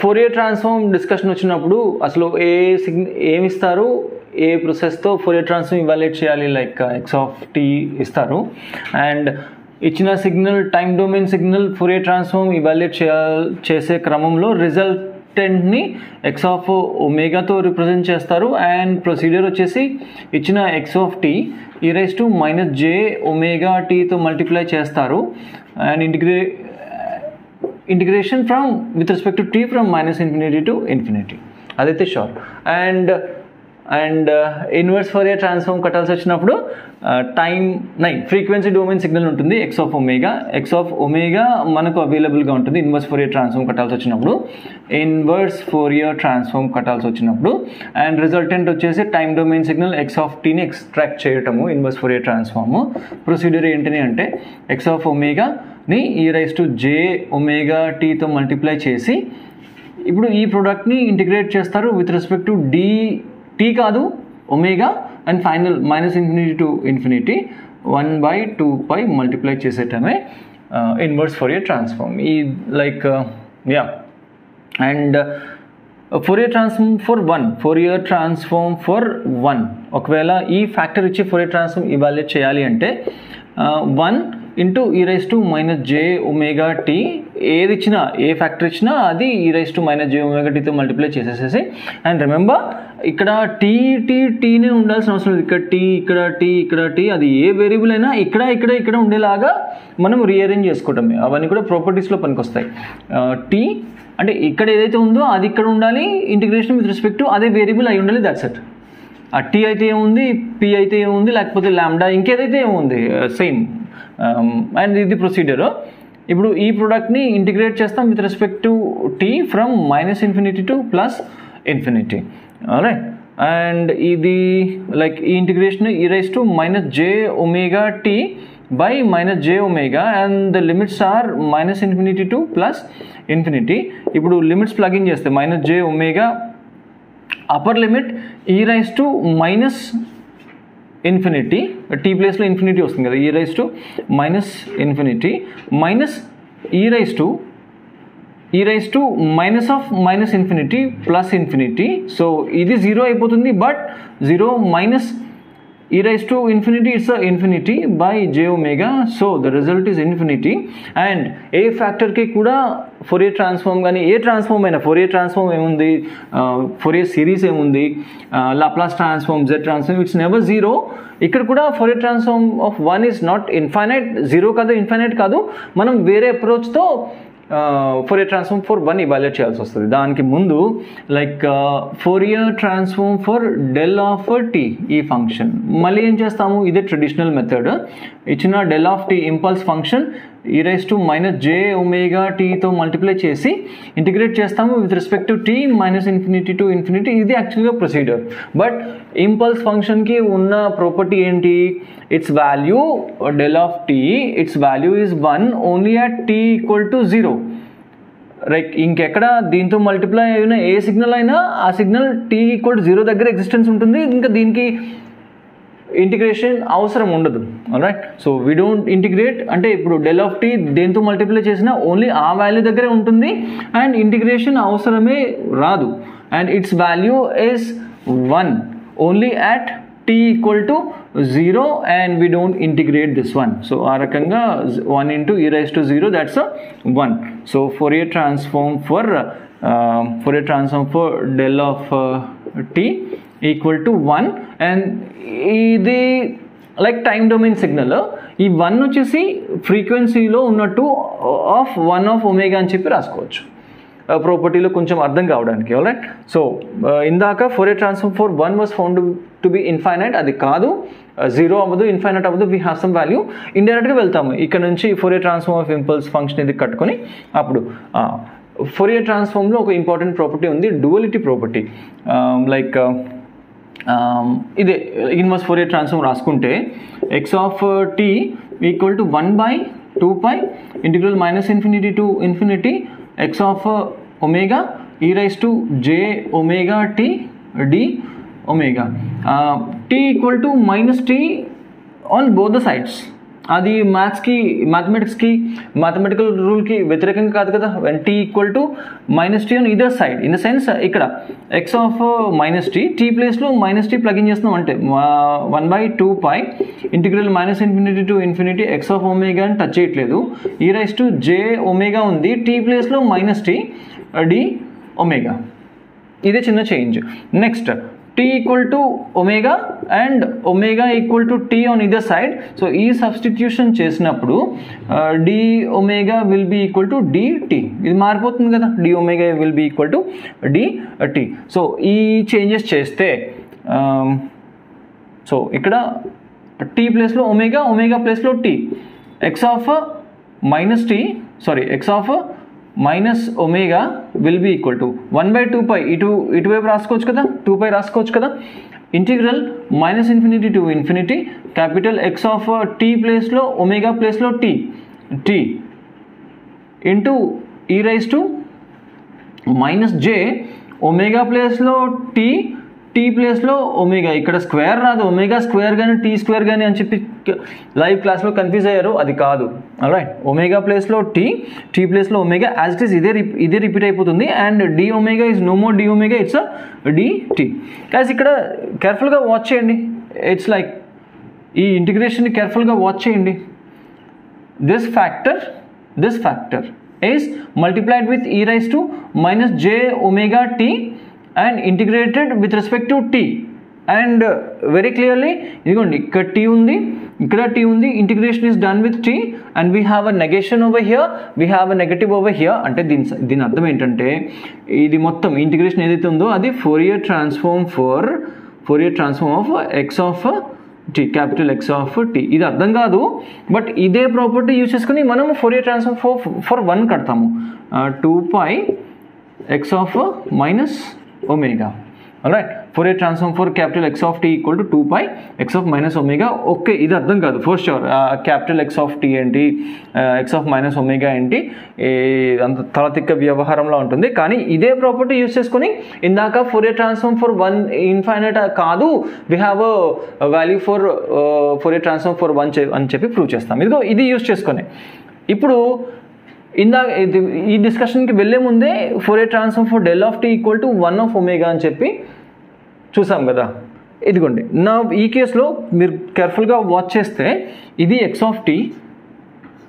Fourier transform discussion వచ్చినప్పుడు అసలు ఏమి ఇస్తారు, ఏ ప్రాసెస్తో ఫోరియర్ ట్రాన్స్ఫార్మ్ ఇవాల్యుయేట్ చేయాలి, లైక్ x(t) ఇస్తారు. అండ్ ఇచ్చిన signal time domain signal Fourier transform evaluate చేసే క్రమంలో రిజల్టెంట్ని x(ω)తో రిప్రజెంట్ చేస్తారు. అండ్ ప్రొసీజర్ వచ్చేసి ఇచ్చిన x(t) e−jωtతో మల్టిప్లై చేస్తారు. And integration from with respect to t from -∞ to ∞. అదైతే sure. And inverse Fourier transform కట్టాల్సి వచ్చినప్పుడు ఫ్రీక్వెన్సీ డొమైన్ సిగ్నల్ ఉంటుంది x(ω). మనకు అవైలబుల్గా ఉంటుంది ఇన్వర్స్ ఫోరియర్ ట్రాన్స్ఫార్మ్ కట్టాల్సి వచ్చినప్పుడు. అండ్ రిజల్టెంట్ వచ్చేసి టైం డొమైన్ సిగ్నల్ x(t)ని ఎక్స్ట్రాక్ట్ చేయటము ఇన్వర్స్ ఫోరియర్ ట్రాన్స్ఫార్మ్. ప్రొసీజర్ ఏంటని అంటే x(ω)ని e−jωtతో మల్టిప్లై చేసి ఇప్పుడు ఈ ప్రోడక్ట్ని ఇంటిగ్రేట్ చేస్తారు విత్ రెస్పెక్ట్ టు t కాదు omega, and final -∞ to ∞, 1/2π multiply చేసేటమే ఇన్వర్స్ ఫోరియర్ ట్రాన్స్ఫార్మ్. ఈ like and Fourier transform for 1 ఒకవేళ ఈ ఫ్యాక్టర్ ఇచ్చి ఫోరియర్ ట్రాన్స్ఫార్మ్ ఇవాల్యుయేట్ చేయాలి అంటే 1 × e−jωt ఏది ఇచ్చినా, ఏ ఫ్యాక్టర్ ఇచ్చినా అది e−jωtతో మల్టిప్లై చేసేసేసి. అండ్ రిమెంబర్ ఇక్కడ టీనే ఉండాల్సిన అవసరం లేదు. ఇక్కడ టీ అది ఏ వేరియబుల్ అయినా ఇక్కడ ఉండేలాగా మనం రీఅరేంజ్ చేసుకోవటమే. అవన్నీ కూడా ప్రాపర్టీస్లో పనికొస్తాయి. టీ అంటే ఇక్కడ ఏదైతే ఉందో అది ఇక్కడ ఉండాలి, ఇంటిగ్రేషన్ విత్ రెస్పెక్ట్ టు అదే వేరియబుల్ అయి ఉండాలి. That's it. ఆ టీ అయితే ఏముంది, పి అయితే ఏముంది, లేకపోతే లాంబ్డా ఇంకేదైతే ఏముంది సేమ్. అండ్ ఇది ప్రొసీజర్. ఇప్పుడు ఈ ప్రోడక్ట్ని ఇంటిగ్రేట్ చేస్తాం with respect to t from -∞ to +∞. Right. And ఇది లైక్ ఈ integration e−jωt by -jω and the limits are -∞ to +∞. ఇప్పుడు లిమిట్స్ ప్లగ్ ఇన్ చేస్తే -jω upper limit e∞ t ప్లేస్లో ఇన్ఫినిటీ వస్తుంది కదా, e∞ -∞ సో ఇది 0 అయిపోతుంది. But 0 e∞ it's infinity by jω, so the result is infinity. And ఏ ఫ్యాక్టర్కి కూడా ఫోరియర్ ట్రాన్స్ఫార్మ్ కానీ ఏ ట్రాన్స్ఫార్మ్ అయినా, ఫోరియర్ ట్రాన్స్ఫార్మ్ ఏముంది, ఫోరియర్ సిరీస్ ఏముంది, Laplace transform, Z transform, it's never 0. ఇక్కడ కూడా Fourier transform of 1 is not infinite, 0 కాదు, ఇన్ఫైనైట్ కాదు. మనం వేరే అప్రోచ్తో ఫోరియర్ ట్రాన్స్ఫార్మ్ ఫర్ 1 ఇవాల్యుయేట్ చేయాల్సి వస్తుంది. దానికి ముందు లైక్ ఫోరియర్ ట్రాన్స్ఫార్మ్ ఫర్ ∇ ఈ ఫంక్షన్ మళ్ళీ ఏం చేస్తాము, ఇదే ట్రెడిషనల్ మెథడ్. ఇచ్చిన ∇ ఇంపల్స్ ఫంక్షన్ e−jωtతో మల్టిప్లై చేసి ఇంటిగ్రేట్ చేస్తాము with respect to t -∞ to ∞. ఇది యాక్చువల్గా ప్రొసీజర్. బట్ ఇంపల్స్ ఫంక్షన్కి ఉన్న ప్రాపర్టీ ఏంటి, it's value ∇ it's value is 1 only at t = 0. Like ఇంకెక్కడ దీంతో మల్టిప్లై అయిన ఏ సిగ్నల్ అయినా ఆ సిగ్నల్ t = 0 దగ్గర ఎగ్జిస్టెన్స్ ఉంటుంది. ఇంకా దీనికి ఇంటిగ్రేషన్ అవసరం ఉండదు. Right. So we don't integrate. అంటే ఇప్పుడు ∇ దేంతో మల్టిప్లై చేసినా ఓన్లీ ఆ వాల్యూ దగ్గరే ఉంటుంది అండ్ ఇంటిగ్రేషన్ అవసరమే రాదు. And it's value is 1 only at t = 0 and we don't integrate this one. So ఆ రకంగా 1 × e⁻0 that's a 1. So Fourier transform for ∇ equal to 1 and ఇది లైక్ టైమ్ డొమైన్ సిగ్నల్. ఈ 1 వచ్చేసి ఫ్రీక్వెన్సీలో ఉన్నట్టు ఆఫ్ 1 అని చెప్పి రాసుకోవచ్చు ప్రాపర్టీలో కొంచెం అర్థం కావడానికి. రైట్. సో ఇందాక Fourier transform for 1 was found to be infinite. అది కాదు, 0 అవ్వదు, ఇన్ఫైనైట్ అవ్వదు. We have some value. ఇండైరెక్ట్గా వెళ్తాము ఇక్కడ నుంచి Fourier transform of impulse function ఇది కట్టుకొని. అప్పుడు ఫోరియర్ ట్రాన్స్ఫార్మ్లో ఒక ఇంపార్టెంట్ ప్రాపర్టీ ఉంది, డ్యువలిటీ ప్రాపర్టీ. లైక్ ఇదే ఇన్వర్స్ ఫోరియర్ ట్రాన్స్ఫార్మ్ రాసుకుంటే x(t) equal to 1/2π integral -∞ to ∞ x(ω) e⁻jωt d t equal to -t on both the sides. అది మ్యాథమెటికల్ రూల్కి వ్యతిరేకంగా కాదు కదా. When t equal to minus t on either side, in the sense ఇక్కడ x of minus t ప్లేస్లో minus t plug in చేస్తున్నాం అంటే 1/2π integral -∞ to ∞ x of omega అని టచ్ చేయట్లేదు. E raise to j omega ఉంది, t ప్లేస్లో minus t d omega. ఇదే చిన్న change. Next t equal to omega and omega equal to t on either side. So ఈ substitution చేసినప్పుడు d omega will be equal to dt. ఇది మారిపోతుంది కదా, d omega will be equal to dt. So ఈ changes చేస్తే so ఇక్కడ t ప్లేస్లో omega ప్లేస్లో t, x of minus omega will be equal to 1/2π, ఇటువైపు రాసుకోవచ్చు కదా, 2π రాసుకోవచ్చు కదా. Integral -∞ to ∞ capital X of t ప్లేస్లో ఒమేగా ప్లేస్లో t into e raise to minus j omega ప్లేస్లో టీ ప్లేస్లో ఒమేగా. ఇక్కడ స్క్వేర్ రాదు, ఒమేగా స్క్వేర్ కానీ టీ స్క్వేర్ కానీ అని చెప్పి లైవ్ క్లాస్లో కన్ఫ్యూజ్ అయ్యారు, అది కాదు. రైట్, ఒమేగా ప్లేస్లో టీ ప్లేస్లో ఒమేగా యాజ్ ఇట్ ఈస్ ఇదే రిపీట్ అయిపోతుంది. And D omega is no more D omega, it's dt. Cause ఇక్కడ కేర్ఫుల్గా వాచ్ చేయండి, ఇట్స్ లైక్ ఈ ఇంటిగ్రేషన్ని కేర్ఫుల్గా వాచ్ చేయండి. This factor is multiplied with e raised to minus j omega t and integrated with respect to t. And very clearly idigondi ikkada t undi, ikkada t undi, integration is done with t and we have a negation over here, we have a negative over here. Ante din ardham entante idi mottam integration edaithe undo adi Fourier transform of x of t, capital X of tea. ఇది అర్థం కాదు, but ఇదే property use చేసుకుని మనం Fourier transform for 1 కడతాము. 2π x of minus omega. Right, Fourier transform for capital X of tea equal to 2π x of minus omega. Okay, ఇది అర్థం కాదు for sure. Capital X of t ఏంటి, x of minus omega ఏంటి, అంత తలతిక్క వ్యవహారంలో ఉంటుంది. కానీ ఇదే ప్రాపర్టీ యూజ్ చేసుకుని ఇందాక ఫోరియర్ ట్రాన్స్ఫార్మ్ ఫర్ 1 ఇన్ఫైనైట్ కాదు, we have value for Fourier transform for 1 అని చెప్పి ప్రూవ్ చేస్తాం. ఇదిగో ఇది యూజ్ చేసుకొని ఇప్పుడు ఈ డిస్కషన్కి వెళ్ళే ముందే Fourier transform for del of tea equal to 1 of omega అని చెప్పి చూసాం కదా. ఇదిగోండి, నా ఈ కేసులో మీరు కేర్ఫుల్గా వాచ్ చేస్తే ఇది ఎక్స్ ఆఫ్ టీ,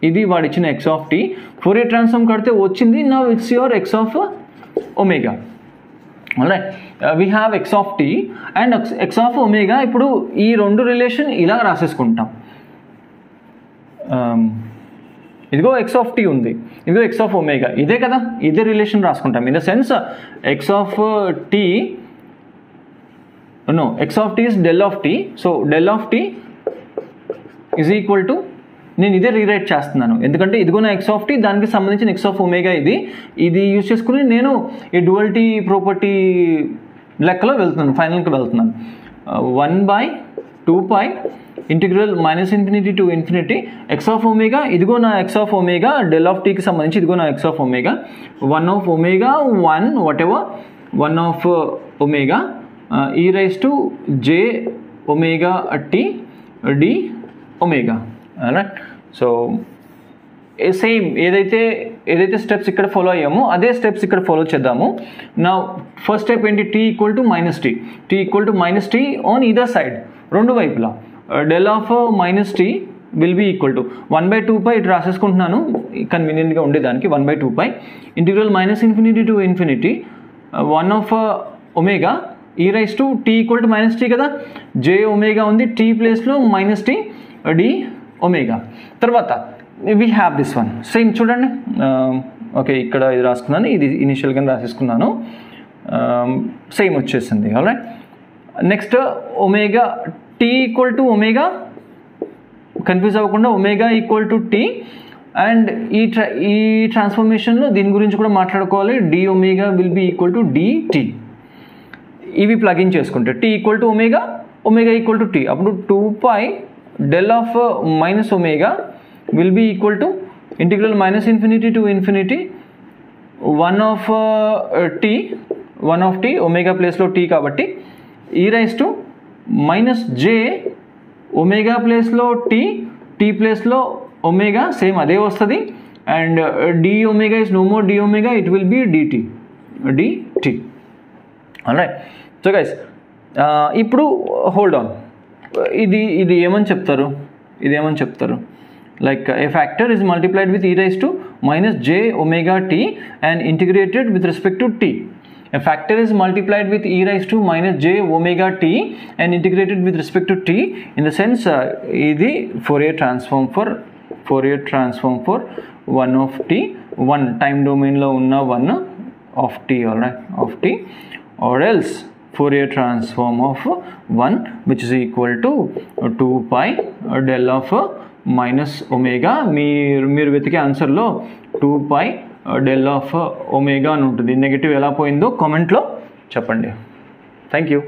ఇది వాడిచ్చిన x of t, Fourier transform కడితే వచ్చింది. నా it's your x of omega. Right, we have x of t and x of omega. ఇప్పుడు ఈ రెండు రిలేషన్ ఇలా రాసేసుకుంటాం. ఇదిగో ఎక్స్ ఆఫ్ టీ ఉంది, ఇదిగో ఎక్స్ ఆఫ్ ఒమేగా, ఇదే కదా, ఇదే రిలేషన్ రాసుకుంటాం. In the sense X of T X of T is del of T. So del of T is equal to, నేను ఇదే రీరైట్ చేస్తున్నాను ఎందుకంటే ఇదిగో నా ఎక్స్ ఆఫ్ టీ, దానికి సంబంధించిన ఎక్స్ ఆఫ్ ఒమేగా ఇది యూజ్ చేసుకుని నేను ఈ డ్యువల్టీ ప్రాపర్టీ లెక్కలో వెళ్తున్నాను, ఫైనల్కి వెళ్తున్నాను. 1/2π integral -∞ to ∞ x of omega, ఇదిగో నా x of omega, del of టీకి సంబంధించి ఇదిగో నా x of omega, 1 of omega 1 whatever 1 of omega e raised to j omega t d omega. Right, so same ఏదైతే స్టెప్స్ ఇక్కడ follow అయ్యామో అదే స్టెప్స్ ఇక్కడ ఫాలో చేద్దాము. నా ఫస్ట్ స్టెప్ ఏంటి, t equal to minus t on either side, రెండు వైపులా. Del of minus t will be equal to 1/2π, ఇటు రాసేసుకుంటున్నాను కన్వీనియంట్గా ఉండేదానికి. 1/2π integral -∞ to ∞ 1 of omega e raised to t equal to minus t కదా, j ఒమేగా ఉంది, t ప్లేస్లో minus t d omega. తర్వాత we have this one, same చూడండి. Okay, ఇక్కడ ఇది రాసుకున్నాను, ఇది ఇనిషియల్గా రాసేసుకున్నాను, సేమ్ వచ్చేసింది. Alright, next omega t equal to omega, confuse అవ్వకుండా omega equal to t. And ఈ ట్రాన్స్ఫర్మేషన్లో దీని గురించి కూడా మాట్లాడుకోవాలి. d omega will be equal to dt. ఇవి ప్లగిన్ చేసుకుంటే t equal to omega equal to t, అప్పుడు 2π del of minus omega will be equal to integral -∞ to ∞ 1 of t omega ప్లేస్లో t కాబట్టి e raised to j omega ప్లేస్లో t t ప్లేస్లో omega same అదే వస్తుంది, and d omega is no more d omega, it will be dt. Alright. So guys ఇప్పుడు hold on, ఇది ఏమని చెప్తారు, like a factor is multiplied with e raised to minus j omega t and integrated with respect to t. A factor is multiplied with e raised to minus j omega t and integrated with respect to t. In the sense ఇది Fourier transform for 1 of t, 1 time domain లో ఉన్న 1 of t, alright, of t, or else Fourier transform of 1 which is equal to 2 pi del of minus omega. మీరు వెతికే ఆన్సర్లో 2 pi del of omega అని ఉంటుంది. Negative ఎలా పోయిందో కామెంట్లో చెప్పండి. Thank you.